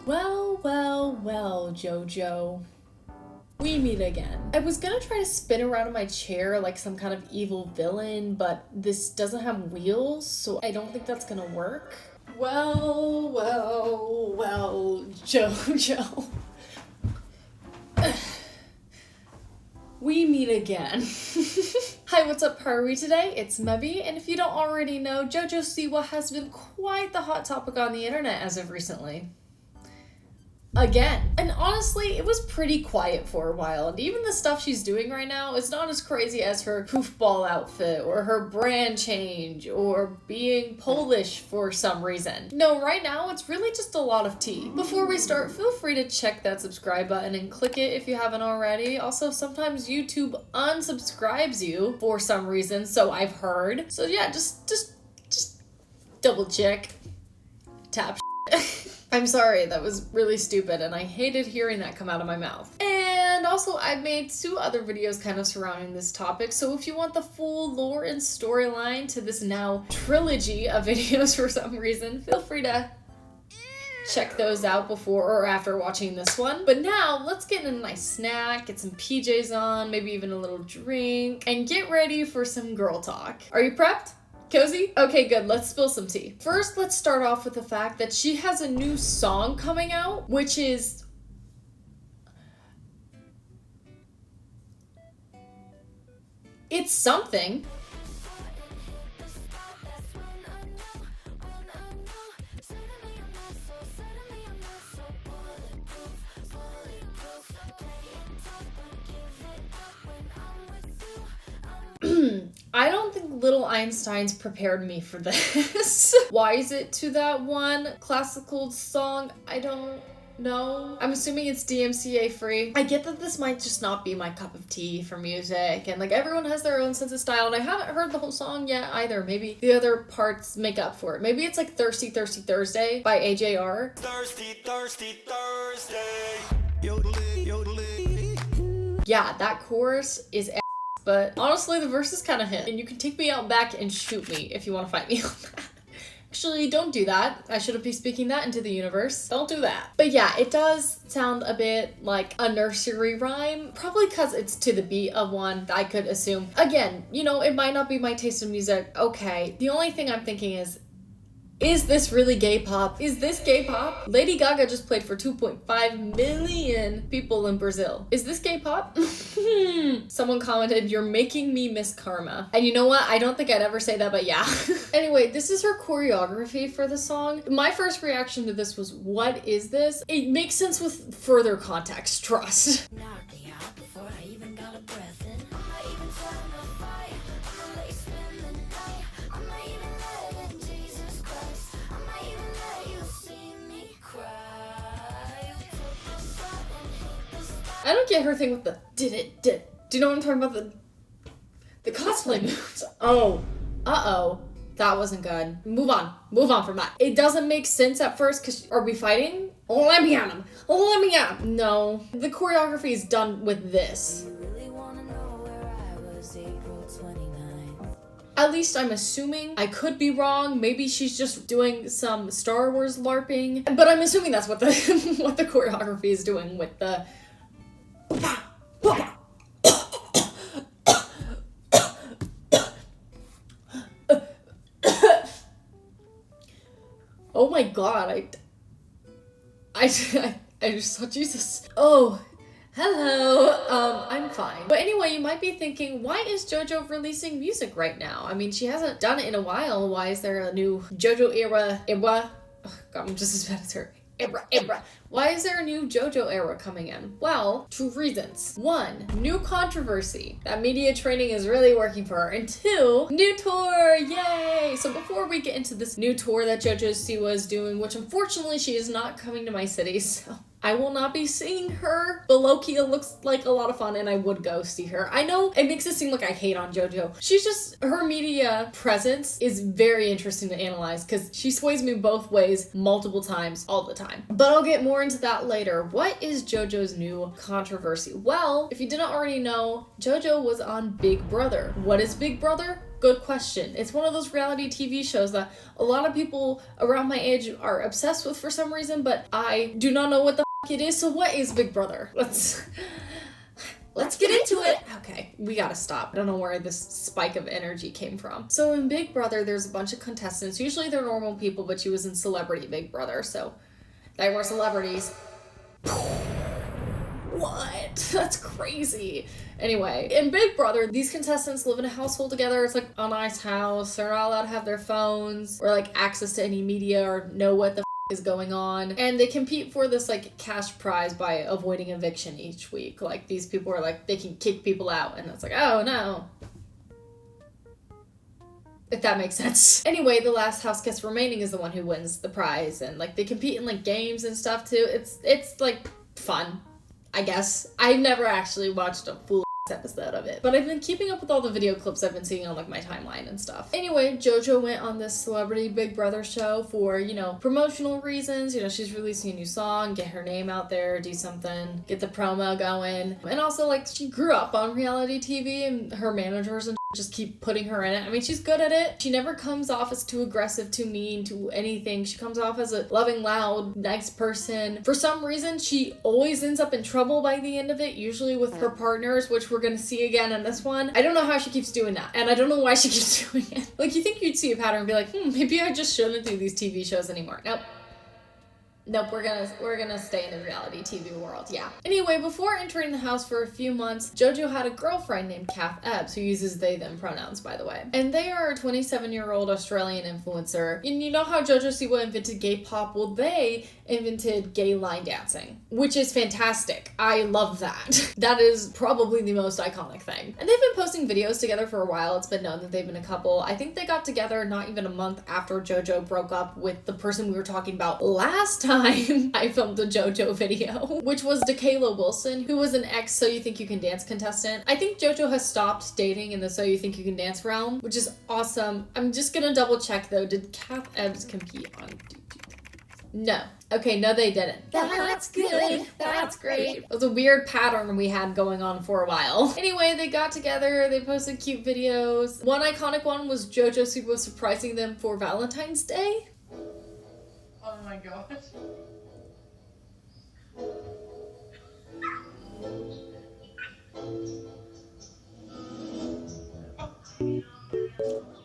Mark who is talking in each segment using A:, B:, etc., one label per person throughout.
A: Well, JoJo. We meet again. I was gonna try to spin around in my chair like some kind of evil villain, but this doesn't have wheels, so I don't think that's gonna work. Well, JoJo. We meet again. Hi, what's up, Party today? It's Mebby, and if you don't already know, JoJo Siwa has been quite the hot topic on the internet as of recently. Again. And honestly, it was pretty quiet for a while, and even the stuff she's doing right now is not as crazy as her hoofball outfit, or her brand change, or being Polish for some reason. No, right now, it's really just a lot of tea. Before we start, feel free to check that subscribe button and click it if you haven't already. Also, sometimes YouTube unsubscribes you for some reason, so I've heard. So yeah, just double check. Tap I'm sorry, that was really stupid, and I hated hearing that come out of my mouth. And also, I've made 2 other videos kind of surrounding this topic, so if you want the full lore and storyline to this now trilogy of videos for some reason, feel free to check those out before or after watching this one. But now, let's get a nice snack, get some PJs on, maybe even a little drink, and get ready for some girl talk. Are you prepped? Cozy? Okay, good. Let's spill some tea. First, let's start off with the fact that she has a new song coming out, which is... it's something. I don't think Little Einsteins prepared me for this. Why is it to that one classical song? I don't know. I'm assuming it's DMCA free. I get that this might just not be my cup of tea for music, and like everyone has their own sense of style, and I haven't heard the whole song yet either. Maybe the other parts make up for it. Maybe it's like Thirsty Thirsty Thursday by AJR. Thirsty Thirsty Thursday. Yeah, that chorus is but honestly, the verses kind of hit. And you can take me out back and shoot me if you want to fight me on that. Actually, don't do that. I shouldn't be speaking that into the universe. Don't do that. But yeah, it does sound a bit like a nursery rhyme. Probably because it's to the beat of one, I could assume. Again, you know, it might not be my taste of music. Okay. The only thing I'm thinking is this really gay pop? Is this gay pop? Lady Gaga just played for 2.5 million people in Brazil. Is this gay pop? Someone commented, "You're making me miss karma." And you know what? I don't think I'd ever say that, but yeah. Anyway, this is her choreography for the song. My first reaction to this was, what is this? It makes sense with further context, trust.
B: Knocked me out before I even got a breath in. I'm not even trying to fight. I'm gonna spend the night. I'm not even letting Jesus Christ. I'm not even letting you see me cry.
A: I don't get her thing with the did. Do you know what I'm talking about? The cosplay moves. Oh. Uh-oh. That wasn't good. Move on from that. It doesn't make sense at first, because are we fighting? Let me at him. Let me at him. No. The choreography is done with this.
B: You really wanna know where I was April 29th?
A: At least I'm assuming. I could be wrong. Maybe she's just doing some Star Wars LARPing. But I'm assuming that's what the what the choreography is doing with the... Oh my god, I just saw Jesus. Oh, hello. I'm fine. But anyway, you might be thinking, why is JoJo releasing music right now? I mean, she hasn't done it in a while. Why is there a new JoJo era? Oh, god, I'm just as bad as her. Era. Why is there a new JoJo era coming in? Well, 2 reasons. 1, new controversy. That media training is really working for her. And 2, new tour, yay! So before we get into this new tour that JoJo Siwa is doing, which unfortunately she is not coming to my city, so I will not be seeing her, but low-key it looks like a lot of fun and I would go see her. I know it makes it seem like I hate on JoJo. She's just, her media presence is very interesting to analyze because she sways me both ways multiple times all the time. But I'll get more into that later. What is JoJo's new controversy? Well, if you didn't already know, JoJo was on Big Brother. What is Big Brother? Good question. It's one of those reality TV shows that a lot of people around my age are obsessed with for some reason, but I do not know what the it is. So what is Big Brother? Let's get into it. Okay, we gotta stop. I don't know where this spike of energy came from. So in Big Brother, there's a bunch of contestants. Usually they're normal people, but she was in Celebrity Big Brother, so they were celebrities. What? That's crazy. Anyway, in Big Brother, these contestants live in a household together. It's like a nice house. They're not allowed to have their phones or like access to any media or know what the is going on. And they compete for this like cash prize by avoiding eviction each week. Like these people are like, they can kick people out and it's like, oh no. If that makes sense. Anyway, the last house guest remaining is the one who wins the prize, and like they compete in like games and stuff too. It's like fun, I guess. I never actually watched a full episode of it, but I've been keeping up with all the video clips I've been seeing on like my timeline and stuff. Anyway, JoJo went on this Celebrity Big Brother show for, you know, promotional reasons. You know, she's releasing a new song, get her name out there, do something, get the promo going. And also like she grew up on reality TV and her managers and just keep putting her in it. I mean, she's good at it. She never comes off as too aggressive, too mean, to anything. She comes off as a loving, loud, nice person. For some reason, she always ends up in trouble by the end of it, usually with her partners, which we're gonna see again in this one. I don't know how she keeps doing that, and I don't know why she keeps doing it. Like, you think you'd see a pattern and be like, maybe I just shouldn't do these TV shows anymore. Nope, we're gonna stay in the reality TV world, yeah. Anyway, before entering the house for a few months, JoJo had a girlfriend named Kath Ebbs, who uses they, them pronouns, by the way. And they are a 27-year-old Australian influencer. And you know how JoJo Siwa invented gay pop? Well, they invented gay line dancing, which is fantastic. I love that. That is probably the most iconic thing. And they've been posting videos together for a while. It's been known that they've been a couple. I think they got together not even a month after JoJo broke up with the person we were talking about last time I filmed a JoJo video, which was Dakayla Wilson, who was an ex So You Think You Can Dance contestant. I think JoJo has stopped dating in the So You Think You Can Dance realm, which is awesome. I'm just gonna double check though. Did Kath Ebbs compete on No. Okay, no they didn't. That's good. That's great. It was a weird pattern we had going on for a while. Anyway, they got together, they posted cute videos. One iconic one was JoJo Siwa surprising them for Valentine's Day.
C: Oh my gosh.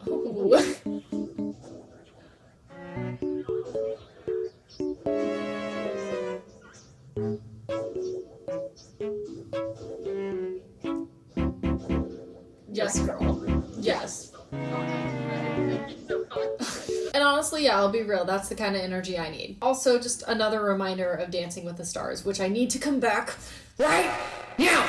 A: Ooh. Yes, girl. Yes. And honestly, yeah, I'll be real, that's the kind of energy I need. Also, just another reminder of Dancing with the Stars, which I need to come back right now.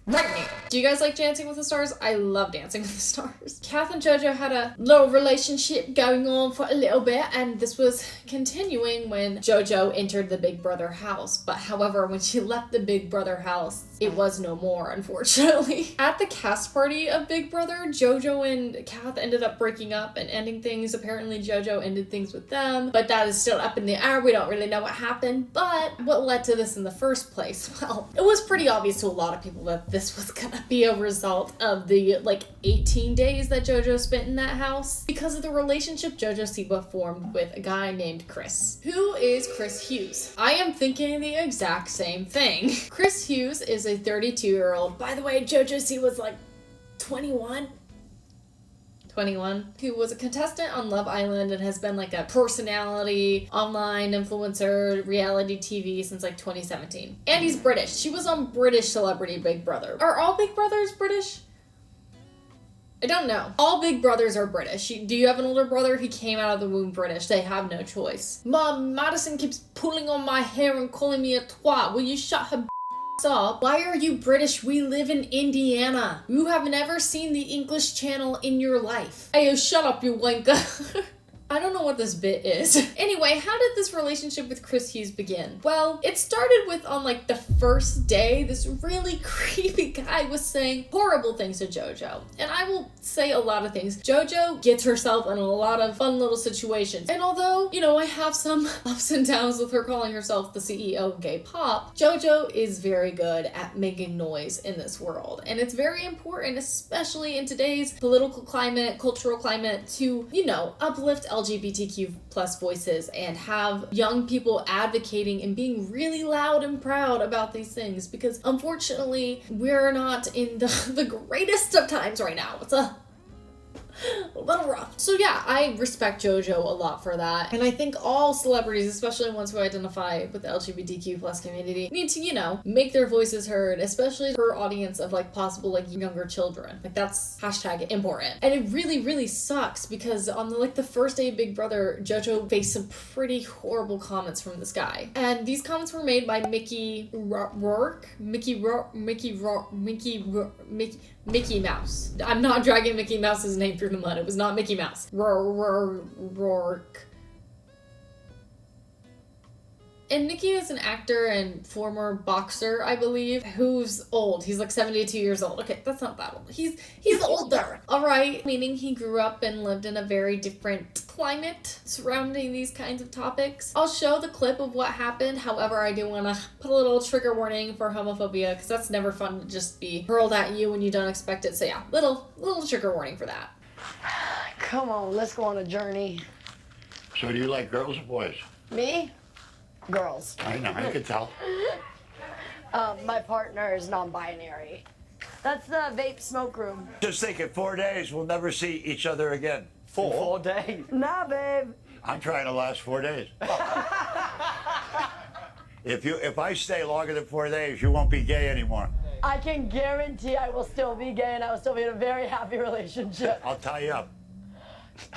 A: Right now. Do you guys like Dancing with the Stars? I love Dancing with the Stars. Kath and JoJo had a little relationship going on for a little bit, and this was continuing when JoJo entered the Big Brother house. But however, when she left the Big Brother house, it was no more, unfortunately. At the cast party of Big Brother, JoJo and Kath ended up breaking up and ending things. Apparently, JoJo ended things with them, but that is still up in the air. We don't really know what happened. But what led to this in the first place? Well, it was pretty obvious to a lot of people that this was gonna be a result of the 18 days that JoJo spent in that house because of the relationship JoJo Siwa formed with a guy named Chris. Who is Chris Hughes? I am thinking the exact same thing. Chris Hughes is a 32-year-old. By the way, JoJo Siwa's 21, who was a contestant on Love Island and has been a personality, online influencer, reality TV since 2017. And he's British. She was on British Celebrity Big Brother. Are all Big Brothers British? I don't know. All Big Brothers are British. Do you have an older brother? He came out of the womb British. They have no choice. Mom, Madison keeps pulling on my hair and calling me a twat. Will you shut her up? Why are you British? We live in Indiana. You have never seen the English Channel in your life. Ayo, shut up, you wanker. I don't know what this bit is. Anyway, how did this relationship with Chris Hughes begin? Well, it started with on like the first day, this really creepy guy was saying horrible things to JoJo. And I will say a lot of things. JoJo gets herself in a lot of fun little situations. And although, you know, I have some ups and downs with her calling herself the CEO of gay pop, JoJo is very good at making noise in this world. And it's very important, especially in today's political climate, cultural climate, to, you know, uplift LGBTQ plus voices and have young people advocating and being really loud and proud about these things, because unfortunately we're not in the greatest of times right now. It's a little rough. So yeah, I respect JoJo a lot for that. And I think all celebrities, especially ones who identify with the LGBTQ plus community, need to, you know, make their voices heard, especially her audience of like possible like younger children. Like that's hashtag important. And it really, really sucks because on the first day of Big Brother, JoJo faced some pretty horrible comments from this guy. And these comments were made by Mickey Mouse. I'm not dragging Mickey Mouse's name through the mud. It was not Mickey Mouse. Rourke. And Mickey is an actor and former boxer, I believe, who's old. He's like 72 years old. Okay, that's not that old. He's older, all right? Meaning he grew up and lived in a very different climate surrounding these kinds of topics. I'll show the clip of what happened. However, I do want to put a little trigger warning for homophobia, because that's never fun to just be hurled at you when you don't expect it. So yeah, little trigger warning for that.
D: Come on, let's go on a journey.
E: So do you like girls or boys?
D: Me? Girls.
E: I know, I could tell.
D: My partner is non-binary. That's the vape smoke room.
E: Just think, in 4 days, we'll never see each other again.
F: 4 days?
D: Nah, babe.
E: I'm trying to last 4 days. If I stay longer than 4 days, you won't be gay anymore.
D: I can guarantee I will still be gay and I will still be in a very happy relationship.
E: I'll tie you up.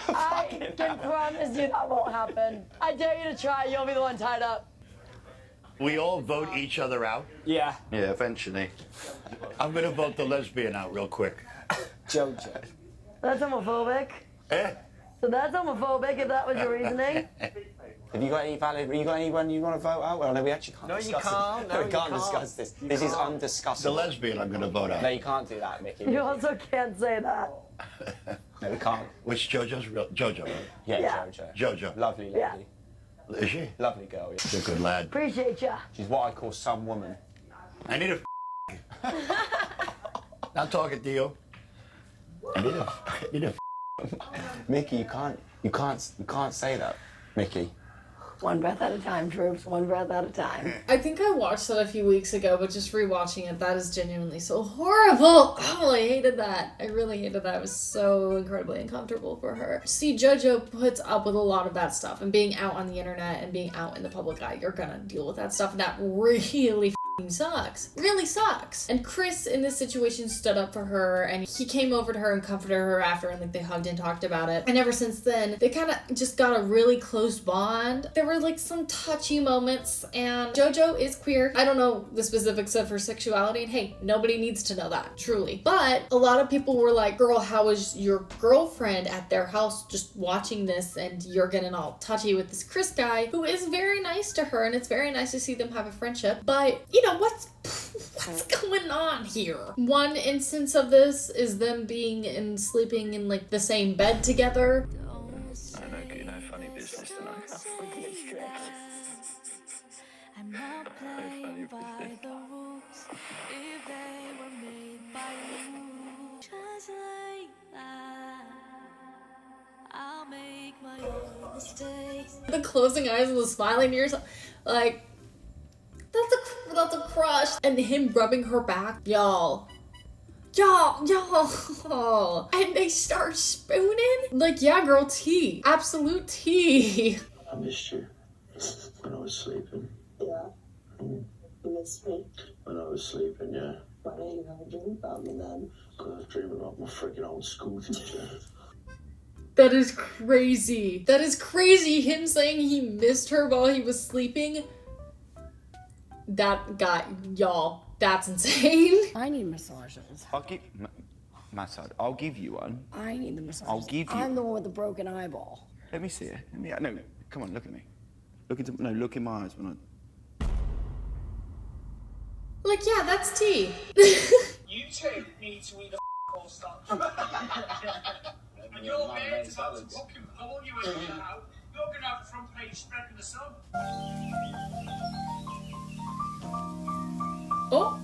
D: I can promise you that won't happen. I dare you to try. You'll be the one tied up.
E: We all vote each other out.
F: Yeah.
E: Yeah, eventually. I'm gonna vote the lesbian out real quick.
F: JoJo.
D: That's homophobic.
E: Eh?
D: So that's homophobic if that was your reasoning.
F: Have you got any valid? You got anyone you want to vote out? Well, no, we actually can't.
C: No, you
F: discuss
C: can't.
F: It.
C: No,
F: we
C: you
F: can't
C: can't.
F: discuss this.
C: You
F: This is
C: can't.
E: The
F: undiscussable.
E: lesbian I'm gonna vote
F: No,
E: out.
F: you can't do that, Mickey.
D: You also can't say that.
F: No, we can't.
E: Which JoJo's real? JoJo, right?
F: Yeah,
D: Yeah.
F: JoJo.
E: JoJo.
F: Lovely lady.
D: Yeah.
E: Is she?
F: Lovely girl. Yeah.
E: She's a good lad.
D: Appreciate ya.
F: She's what I call some woman.
E: I need a Not talking to you. I need a
F: Mickey, you can't say that, Mickey.
D: One breath at a time, troops. One breath at a time.
A: I think I watched that a few weeks ago, but just rewatching it, that is genuinely so horrible. Oh, I hated that. I really hated that. It was so incredibly uncomfortable for her. See, JoJo puts up with a lot of that stuff, and being out on the internet and being out in the public eye, you're gonna deal with that stuff, and that really sucks. Really sucks. And Chris in this situation stood up for her, and he came over to her and comforted her after, and like they hugged and talked about it. And ever since then, they kind of just got a really close bond. There were like some touchy moments, and JoJo is queer. I don't know the specifics of her sexuality, and hey, nobody needs to know that, truly. But a lot of people were like, girl, how is your girlfriend at their house just watching this, and you're getting all touchy with this Chris guy, who is very nice to her, and it's very nice to see them have a friendship. But you know, what's going on here? One instance of this is them being and sleeping in like the same bed together.
G: I know you know funny business tonight.
B: I'm not playing by the rules if they were made by you. Just like that, I'll make my own mistakes.
A: The closing eyes and the smiling to yourself, like that's a crush. And him rubbing her back, y'all. And they start spooning. Like, yeah, girl, tea. Absolute tea.
H: I missed you when I was sleeping.
I: Yeah. You missed me.
H: When I was sleeping, yeah.
I: Why don't you have a dream about me then?
H: Because I was dreaming about my freaking old school teacher.
A: That is crazy. That is crazy. Him saying he missed her while he was sleeping. That got y'all. That's insane.
D: I need massages.
F: I'll give massage. I'll give you one.
D: I need the massages.
F: I'll give you-
D: I'm the one with the broken eyeball.
F: Let me see it. No, come on, look at me. Look in my eyes when I...
A: Like, yeah, that's tea.
J: You two need to eat the more stuff. And your man's about to book him. I want you to know you're going to have the front page spread in the sun.
A: Oh.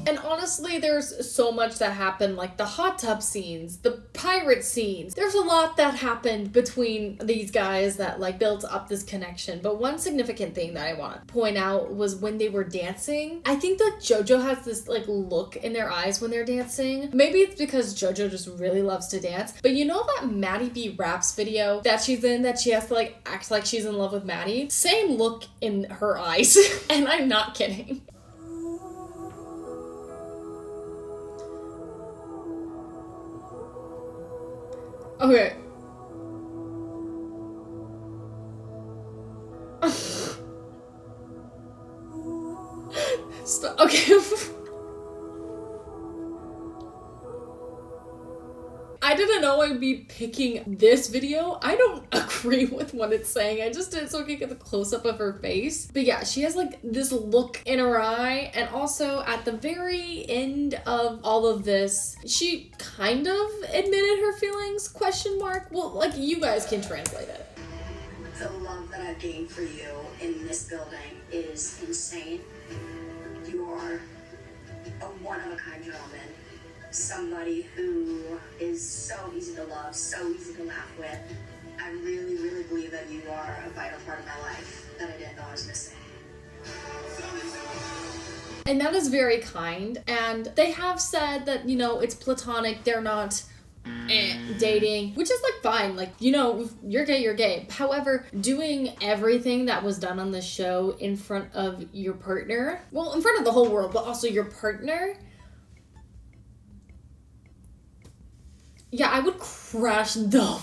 A: And honestly, there's so much that happened, like the hot tub scenes, the pirate scenes. There's a lot that happened between these guys that like built up this connection. But one significant thing that I want to point out was when they were dancing. I think that JoJo has this like look in their eyes when they're dancing. Maybe it's because JoJo just really loves to dance. But you know that Maddie B raps video that she's in, that she has to like act like she's in love with Maddie? Same look in her eyes. And I'm not kidding. Okay. Stop. Okay. I didn't know I'd be picking this video. I don't agree with what it's saying. I just did it so I could get the close-up of her face. But yeah, she has like this look in her eye. And also at the very end of all of this, she kind of admitted her feelings, question mark. Well, like you guys can translate it.
K: The love that I've gained for you in this building is insane. You are a one-of-a-kind gentleman. Somebody who is so easy to love, so easy to laugh with. I really, really believe that you are a vital part of my life that I didn't know I was missing.
A: And that is very kind. And they have said that, you know, it's platonic. They're not dating, which is like fine. Like, you know, you're gay, you're gay. However, doing everything that was done on the show in front of your partner, well, in front of the whole world, but also your partner, yeah, I would crash the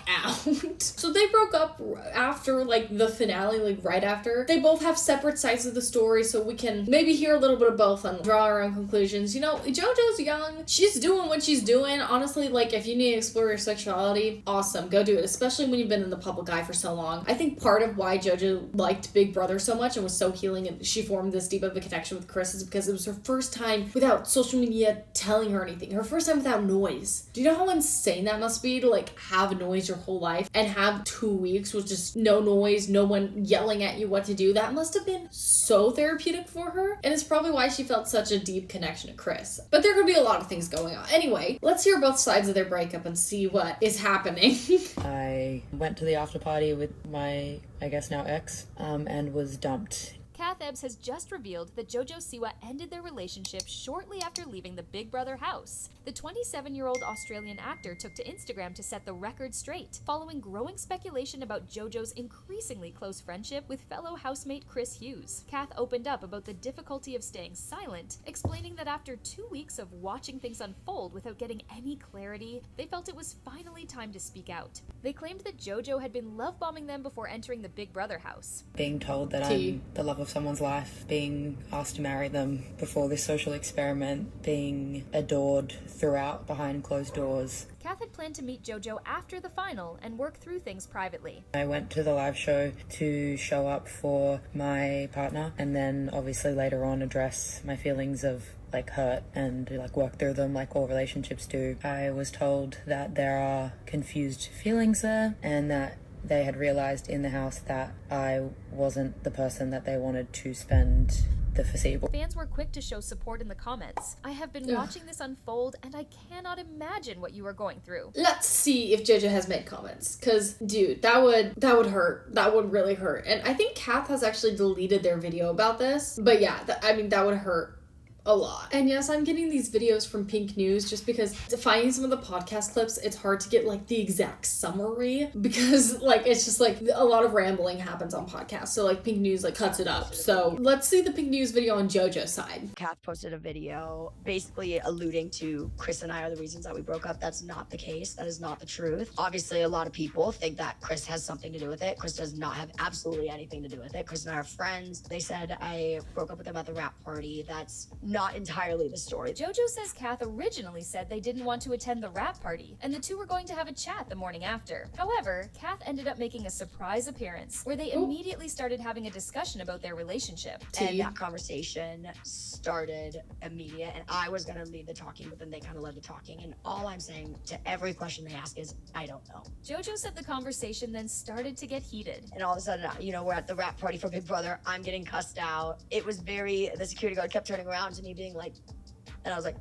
A: out. So they broke up after like the finale, like right after. They both have separate sides of the story, so we can maybe hear a little bit of both and draw our own conclusions. You know, JoJo's young. She's doing what she's doing. Honestly, like if you need to explore your sexuality, awesome, go do it, especially when you've been in the public eye for so long. I think part of why JoJo liked Big Brother so much and was so healing and she formed this deep of a connection with Chris is because it was her first time without social media telling her anything. Her first time without noise. Do you know how insane that must be to like have noise your whole life and have 2 weeks with just no noise, no one yelling at you what to do? That must have been so therapeutic for her, and it's probably why she felt such a deep connection to Chris. But there could be a lot of things going on. Anyway, let's hear both sides of their breakup and see what is happening.
L: I went to the after party with my, I guess now ex, and was dumped.
M: Kath Ebbs has just revealed that JoJo Siwa ended their relationship shortly after leaving the Big Brother house. The 27-year-old Australian actor took to Instagram to set the record straight, following growing speculation about JoJo's increasingly close friendship with fellow housemate Chris Hughes. Kath opened up about the difficulty of staying silent, explaining that after 2 weeks of watching things unfold without getting any clarity, they felt it was finally time to speak out. They claimed that JoJo had been love-bombing them before entering the Big Brother house.
L: Being told that I'm the love of someone's life, being asked to marry them before this social experiment, being adored throughout behind closed doors.
M: Kath had planned to meet JoJo after the final and work through things privately.
L: I went to the live show to show up for my partner and then obviously later on address my feelings of like hurt and like work through them like all relationships do. I was told that there are confused feelings there and that they had realized in the house that I wasn't the person that they wanted to spend the foreseeable.
M: Fans were quick to show support in the comments. I have been watching this unfold and I cannot imagine what you are going through.
A: Let's see if JoJo has made comments, because dude, that would hurt. That would really hurt. And I think Kath has actually deleted their video about this, but yeah, I mean that would hurt a lot. And yes, I'm getting these videos from Pink News just because finding some of the podcast clips, it's hard to get like the exact summary because like it's just like a lot of rambling happens on podcasts. So like Pink News like cuts it up. So let's see the Pink News video on JoJo's side.
D: Kath posted a video basically alluding to Chris and I are the reasons that we broke up. That's not the case. That is not the truth. Obviously, a lot of people think that Chris has something to do with it. Chris does not have absolutely anything to do with it. Chris and I are friends. They said I broke up with them at the rap party. That's not entirely the story.
M: JoJo says Kath originally said they didn't want to attend the rap party, and the two were going to have a chat the morning after. However, Kath ended up making a surprise appearance where they immediately started having a discussion about their relationship.
D: And that conversation started immediate, and I was gonna lead the talking, but then they kind of led the talking. And all I'm saying to every question they ask is, I don't know.
M: JoJo said the conversation then started to get heated.
D: And all of a sudden, you know, we're at the rap party for Big Brother. I'm getting cussed out. It was the security guard kept turning around to me being like, and I was like,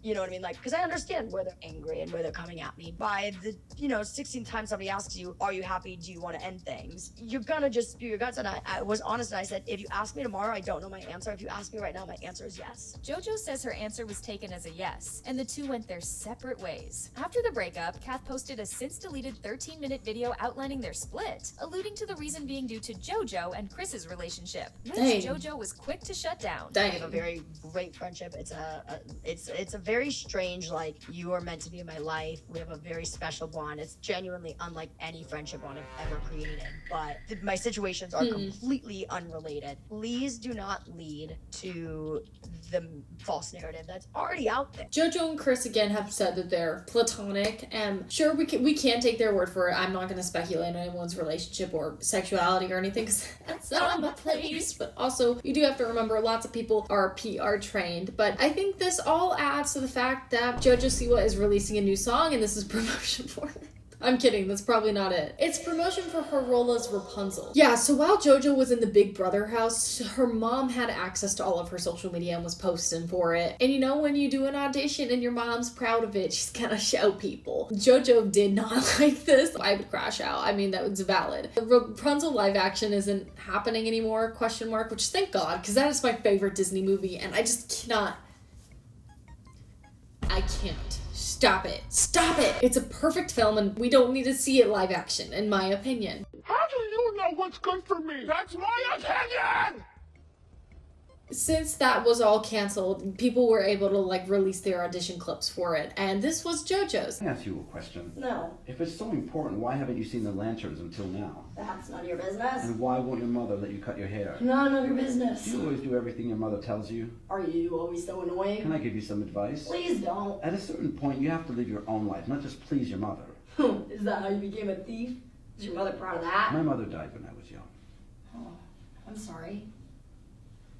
D: you know what I mean? Like, because I understand where they're angry and where they're coming at me. By the, 16 times somebody asks you, are you happy? Do you want to end things? You're gonna just spew your guts. And I was honest and I said, if you ask me tomorrow, I don't know my answer. If you ask me right now, my answer is yes.
M: JoJo says her answer was taken as a yes, and the two went their separate ways. After the breakup, Kath posted a since-deleted 13-minute video outlining their split, alluding to the reason being due to JoJo and Chris's relationship, which JoJo was quick to shut down.
D: We have a very great friendship. It's a very strange, like, you are meant to be in my life. We have a very special bond. It's genuinely unlike any friendship bond I've ever created. But my situations are completely unrelated. Please do not lead to the false narrative that's already out there.
A: JoJo and Chris again have said that they're platonic, and sure, we can't take their word for it. I'm not going to speculate on anyone's relationship or sexuality or anything because that's not my place. But also, you do have to remember lots of people are PR trained. But I think this all adds to the fact that JoJo Siwa is releasing a new song and this is promotion for it. I'm kidding, that's probably not it. It's promotion for her role as Rapunzel. Yeah, so while JoJo was in the Big Brother house, her mom had access to all of her social media and was posting for it. And you know, when you do an audition and your mom's proud of it, she's gonna show people. JoJo did not like this. I would crash out. I mean, that was valid. The Rapunzel live action isn't happening anymore, question mark, which thank God, because that is my favorite Disney movie and I just cannot. I can't. Stop it. Stop it! It's a perfect film and we don't need to see it live action, in my opinion.
J: How do you know what's good for me? That's my opinion!
A: Since that was all canceled, people were able to like release their audition clips for it, and this was JoJo's.
F: Can I ask you a question?
D: No.
F: If it's so important, why haven't you seen the lanterns until now?
D: That's none of your business.
F: And why won't your mother let you cut your hair?
D: None of your business.
F: You always do everything your mother tells you.
D: Are you always so annoying?
F: Can I give you some advice?
D: Please don't.
F: At a certain point, you have to live your own life, not just please your mother.
D: Is that how you became a thief? Is your mother proud of that?
F: My mother died when I was young.
D: Oh, I'm sorry.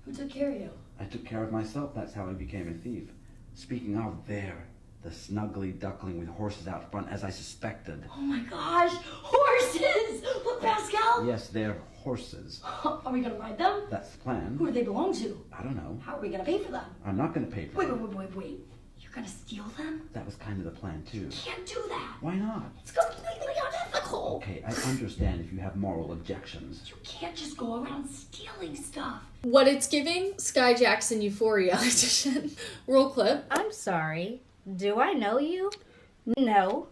D: Who took care of you?
F: I took care of myself. That's how I became a thief. Speaking of, there, the snuggly duckling with horses out front, as I suspected.
D: Oh my gosh, horses! Look, Pascal!
F: Yes, they're horses.
D: Are we gonna ride them?
F: That's the plan.
D: Who do they belong to?
F: I don't know.
D: How are we gonna pay for them?
F: I'm not gonna pay for them.
D: Wait. You're gonna steal them?
F: That was kind of the plan, too.
D: You can't do that.
F: Why not?
D: It's completely unethical.
F: Okay, I understand if you have moral objections.
D: You can't just go around stealing stuff.
A: What it's giving? Sky Jackson Euphoria audition. Roll clip.
N: I'm sorry. Do I know you? No.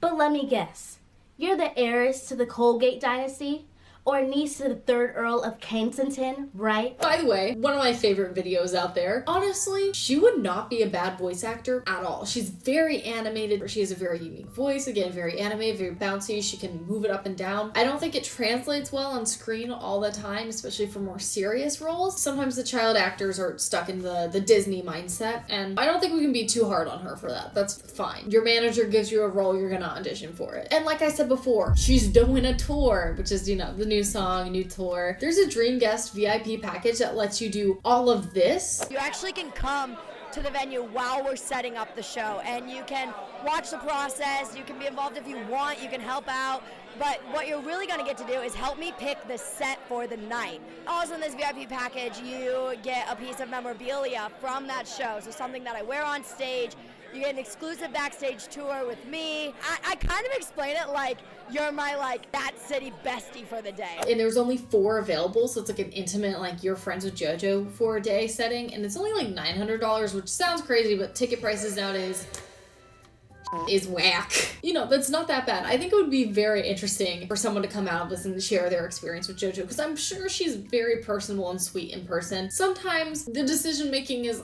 N: But let me guess. You're the heiress to the Colgate dynasty? Or niece to the 3rd Earl of Kensington, right?
A: By the way, one of my favorite videos out there. Honestly, she would not be a bad voice actor at all. She's very animated. She has a very unique voice. Again, very animated, very bouncy. She can move it up and down. I don't think it translates well on screen all the time, especially for more serious roles. Sometimes the child actors are stuck in the Disney mindset, and I don't think we can be too hard on her for that. That's fine. Your manager gives you a role, you're gonna audition for it. And like I said before, she's doing a tour, which is, you know, the new song, new tour. There's a Dream Guest VIP package that lets you do all of this.
D: You actually can come to the venue while we're setting up the show, and you can watch the process, you can be involved if you want, you can help out, but what you're really going to get to do is help me pick the set for the night. Also in this VIP package, you get a piece of memorabilia from that show, so something that I wear on stage, You get an exclusive backstage tour with me. I kind of explain it like you're my like that city bestie for the day.
A: And there's only 4 available, so it's like an intimate, like you're friends with JoJo for a day setting, and it's only like $900, which sounds crazy, but ticket prices nowadays is whack. You know, that's not that bad. I think it would be very interesting for someone to come out of this and share their experience with JoJo, because I'm sure she's very personable and sweet in person. Sometimes the decision making is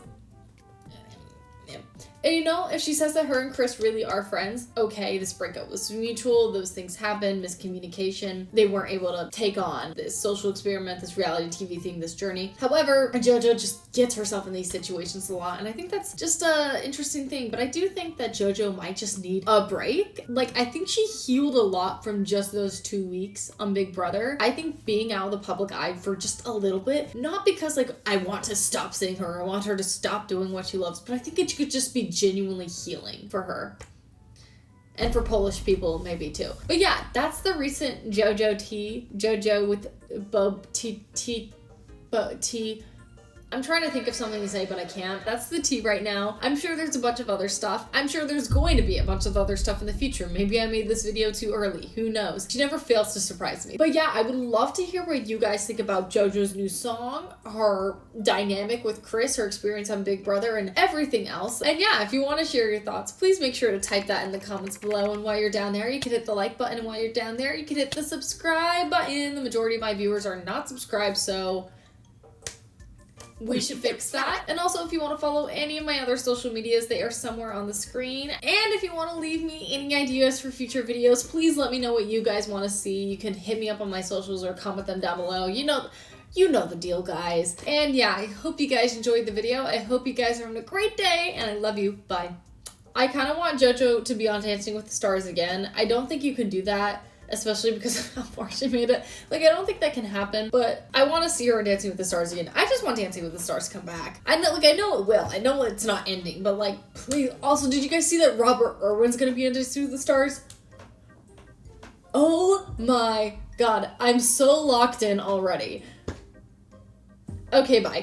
A: and you know, if she says that her and Chris really are friends, okay, this breakup was mutual, those things happened, miscommunication, they weren't able to take on this social experiment, this reality TV thing, this journey. However, JoJo just gets herself in these situations a lot, and I think that's just a interesting thing. But I do think that JoJo might just need a break. Like, I think she healed a lot from just those 2 weeks on Big Brother. I think being out of the public eye for just a little bit, not because like I want to stop seeing her, I want her to stop doing what she loves, but I think it could just be genuinely healing for her. And for Polish people, maybe too. But yeah, that's the recent JoJo tea. JoJo with bub tea. I'm trying to think of something to say, but I can't. That's the tea right now. I'm sure there's a bunch of other stuff. I'm sure there's going to be a bunch of other stuff in the future. Maybe I made this video too early. Who knows? She never fails to surprise me. But yeah, I would love to hear what you guys think about JoJo's new song, her dynamic with Chris, her experience on Big Brother, and everything else. And yeah, if you want to share your thoughts, please make sure to type that in the comments below. And while you're down there, you can hit the like button. And while you're down there, you can hit the subscribe button. The majority of my viewers are not subscribed, so we should fix that. And also, if you want to follow any of my other social medias, they are somewhere on the screen. And if you want to leave me any ideas for future videos, please let me know what you guys want to see. You can hit me up on my socials or comment them down below. You know the deal, guys. And yeah, I hope you guys enjoyed the video. I hope you guys are having a great day, and I love you. Bye. I kind of want JoJo to be on Dancing with the Stars again. I don't think you can do that, especially because of how far she made it. Like, I don't think that can happen, but I want to see her on Dancing with the Stars again. I just want Dancing with the Stars to come back. I know it will. I know it's not ending, but like, please. Also, did you guys see that Robert Irwin's gonna be on Dancing with the Stars? Oh my god, I'm so locked in already. Okay, bye.